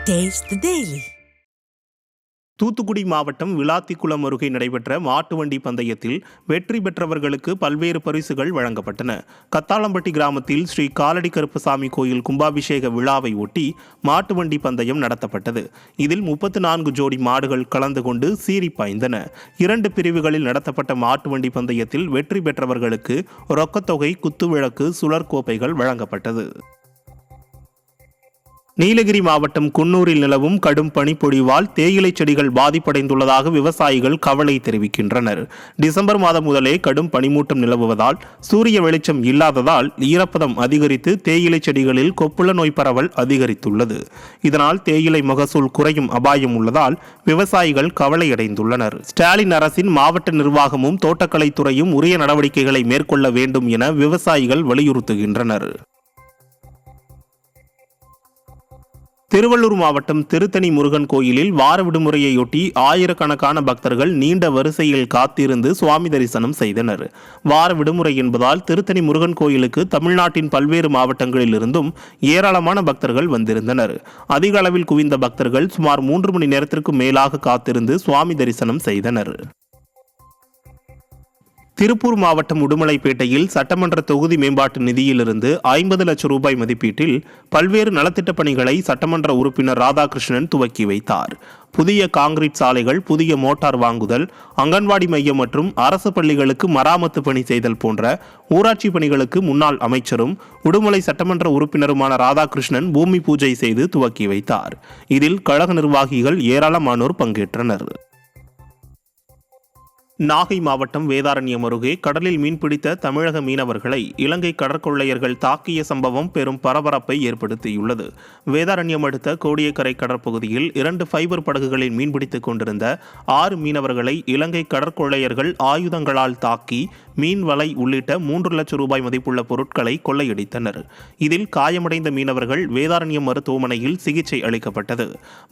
Taste the Daily. Thoothukudi மாவட்டம் விளாத்திக்குளம் அருகே நடைபெற்ற மாட்டு வண்டி பந்தயத்தில் வெற்றி பெற்றவர்களுக்கு பல்வேறு பரிசுகள் வழங்கப்பட்டன. கத்தாளம்பட்டி கிராமத்தில் ஸ்ரீ காலடி கருப்பசாமி கோயில் கும்பாபிஷேக விழாவை ஒட்டி மாட்டு வண்டி பந்தயம் நடத்தப்பட்டது. இதில் 34 ஜோடி மாடுகள் கலந்து கொண்டு சீறி பாய்ந்தன. 2 பிரிவுகளில் நடத்தப்பட்ட மாட்டு வண்டி பந்தயத்தில் வெற்றி பெற்றவர்களுக்கு ரொக்கத்தொகை, குத்துவிளக்கு, சுழற்கோப்பைகள் வழங்கப்பட்டது. நீலகிரி மாவட்டம் குன்னூரில் நிலவும் கடும் பனிப்பொழிவால் தேயிலை செடிகள் பாதிப்படைந்துள்ளதாக விவசாயிகள் கவலை தெரிவிக்கின்றனர். டிசம்பர் மாதம் முதலே கடும் பனிமூட்டம் நிலவுவதால் சூரிய வெளிச்சம் இல்லாததால் ஈரப்பதம் அதிகரித்து தேயிலை செடிகளில் கொப்புள நோய் பரவல் அதிகரித்துள்ளது. இதனால் தேயிலை மகசூல் குறையும் அபாயம் உள்ளதால் விவசாயிகள் கவலையடைந்துள்ளனர். ஸ்டாலின் அரசின் மாவட்ட நிர்வாகமும் தோட்டக்கலைத்துறையும் உரிய நடவடிக்கைகளை மேற்கொள்ள வேண்டும் என விவசாயிகள் வலியுறுத்துகின்றனர். திருவள்ளூர் மாவட்டம் திருத்தணி முருகன் கோயிலில் வார விடுமுறையொட்டி ஆயிரக்கணக்கான பக்தர்கள் நீண்ட வரிசையில் காத்திருந்து சுவாமி தரிசனம் செய்தனர். வார விடுமுறை என்பதால் திருத்தணி முருகன் கோயிலுக்கு தமிழ்நாட்டின் பல்வேறு மாவட்டங்களிலிருந்தும் ஏராளமான பக்தர்கள் வந்திருந்தனர். அதிக அளவில் குவிந்த பக்தர்கள் சுமார் 3 மணி நேரத்திற்கு மேலாக காத்திருந்து சுவாமி தரிசனம் செய்தனர். திருப்பூர் மாவட்டம் உடுமலைப்பேட்டையில் சட்டமன்ற தொகுதி மேம்பாட்டு நிதியிலிருந்து 50 லட்சம் ரூபாய் மதிப்பீட்டில் பல்வேறு நலத்திட்டப் பணிகளை சட்டமன்ற உறுப்பினர் ராதாகிருஷ்ணன் துவக்கி வைத்தார். புதிய காங்கிரீட் சாலைகள், புதிய மோட்டார் வாங்குதல், அங்கன்வாடி மையம் மற்றும் அரசு பள்ளிகளுக்கு மராமத்து பணி செய்தல் போன்ற ஊராட்சி பணிகளுக்கு முன்னாள் அமைச்சரும் உடுமலை சட்டமன்ற உறுப்பினருமான ராதாகிருஷ்ணன் பூமி பூஜை செய்து துவக்கி வைத்தார். இதில் கழக நிர்வாகிகள் ஏராளமானோர் பங்கேற்றனர். நாகை மாவட்டம் வேதாரண்யம் அருகே கடலில் மீன்பிடித்த தமிழக மீனவர்களை இலங்கை கடற்கொள்ளையர்கள் தாக்கிய சம்பவம் பெரும் பரபரப்பை ஏற்படுத்தியுள்ளது. வேதாரண்யம் அடுத்த கோடியக்கரை கடற்பகுதியில் 2 ஃபைபர் படகுகளில் மீன்பிடித்துக் கொண்டிருந்த 6 மீனவர்களை இலங்கை கடற்கொள்ளையர்கள் ஆயுதங்களால் தாக்கி மீன் வலை உள்ளிட்ட 3 லட்சம் ரூபாய் மதிப்புள்ள பொருட்களை கொள்ளையடித்தனர். இதில் காயமடைந்த மீனவர்கள் வேதாரண்யம் மருத்துவமனையில் சிகிச்சை அளிக்கப்பட்டது.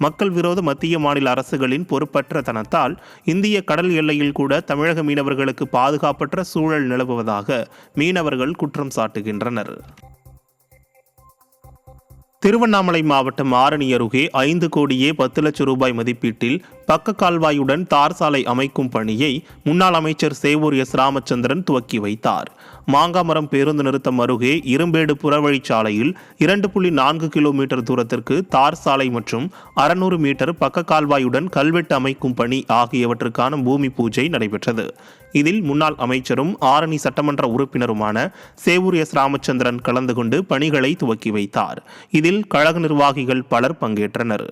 மக்கள் விரோத மத்திய மாநில அரசுகளின் பொறுப்பற்ற தனத்தால் இந்திய கடல் எல்லையில் கூட தமிழக மீனவர்களுக்கு பாதுகாப்பற்ற சூழல் நிலவுவதாக மீனவர்கள் குற்றம் சாட்டுகின்றனர். திருவண்ணாமலை மாவட்டம் ஆரணி அருகே 5 கோடியே 10 லட்சம் ரூபாய் மதிப்பீட்டில் பக்க கால்வாயுடன் தார் சாலை அமைக்கும் பணியை முன்னாள் அமைச்சர் சேவூர் எஸ். ராமச்சந்திரன் துவக்கி வைத்தார். மாங்காமரம் பேருந்து நிறுத்தம் அருகே இரும்பேடு புறவழிச்சாலையில் 2.4 கிலோமீட்டர் தூரத்திற்கு தார் சாலை மற்றும் 600 மீட்டர் பக்க கால்வாயுடன் கல்வெட்டு அமைக்கும் பணி ஆகியவற்றுக்கான பூமி பூஜை நடைபெற்றது. இதில் முன்னாள் அமைச்சரும் ஆரணி சட்டமன்ற உறுப்பினருமான சேவூர் எஸ். ராமச்சந்திரன் கலந்து கொண்டு பணிகளை துவக்கி வைத்தார். இதில் கழக நிர்வாகிகள் பலர் பங்கேற்றனர்.